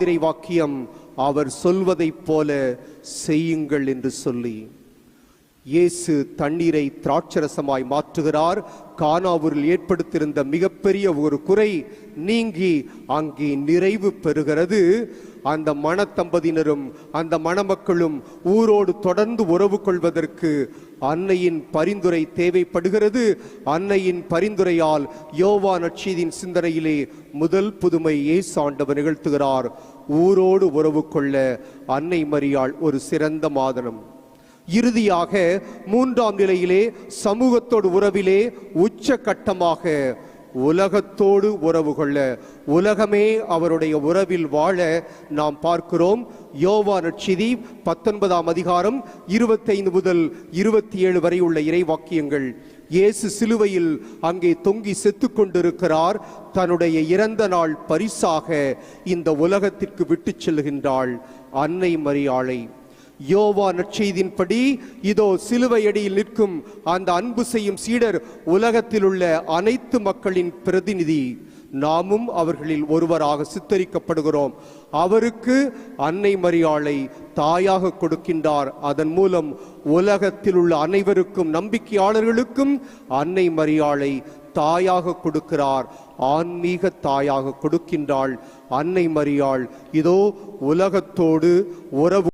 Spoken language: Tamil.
வாக்கியம் அவர் சொல்வதைப் போல செய்யுங்கள் என்று சொல்லி இயேசு தண்ணீரை திராட்சரசமாய் மாற்றுகிறார். கானாவூரில் ஏற்படுத்தியிருந்த மிகப்பெரிய ஒரு குறை நீங்கி அங்கே நிறைவு பெறுகிறது. அந்த மணத்தம்பதியினரும் அந்த மணமக்களும் ஊரோடு தொடர்ந்து உறவு கொள்வதற்கு அன்னையின் பரிந்துரை தேவைப்படுகிறது. அன்னையின் பரிந்துரையால் யோவான் நற்செய்தியின் சிந்தனையிலே முதல் புதுமை இயேசு ஆண்டவர் நிகழ்த்துகிறார். ஊரோடு உறவு கொள்ள அன்னை மரியாள் ஒரு சிறந்த மாதனம். இறுதியாக மூன்றாம் நிலையிலே சமூகத்தோடு உறவிலே உச்ச கட்டமாக உலகத்தோடு உறவு கொள்ள, உலகமே அவருடைய உறவில் வாழ நாம் பார்க்கிறோம். யோவான் நற்செய்தி 19ஆம் அதிகாரம் 25 முதல் 27 வரை உள்ள இறைவாக்கியங்கள். இயேசு சிலுவையில் அங்கே தொங்கி செத்து கொண்டிருக்கிறார். தன்னுடைய இறந்த நாள் பரிசாக இந்த உலகத்திற்கு விட்டு செல்கின்றாள் அன்னை மரியாளை. யோவான் நற்செய்தியின்படி இதோ சிலுவையடியில் நிற்கும் அந்த அன்பு செய்யும் சீடர் உலகத்தில் உள்ள அனைத்து மக்களின் பிரதிநிதி. நாமும் அவர்களில் ஒருவராக சித்தரிக்கப்படுகிறோம். அவருக்கு அன்னை மரியாளை தாயாக கொடுக்கின்றார். அதன் மூலம் உலகத்தில் உள்ள அனைவருக்கும், நம்பிக்கையாளர்களுக்கும் அன்னை மரியாளை தாயாக கொடுக்கிறார். ஆன்மீக தாயாக கொடுக்கின்றாள் அன்னை மரியாள். இதோ உலகத்தோடு உறவு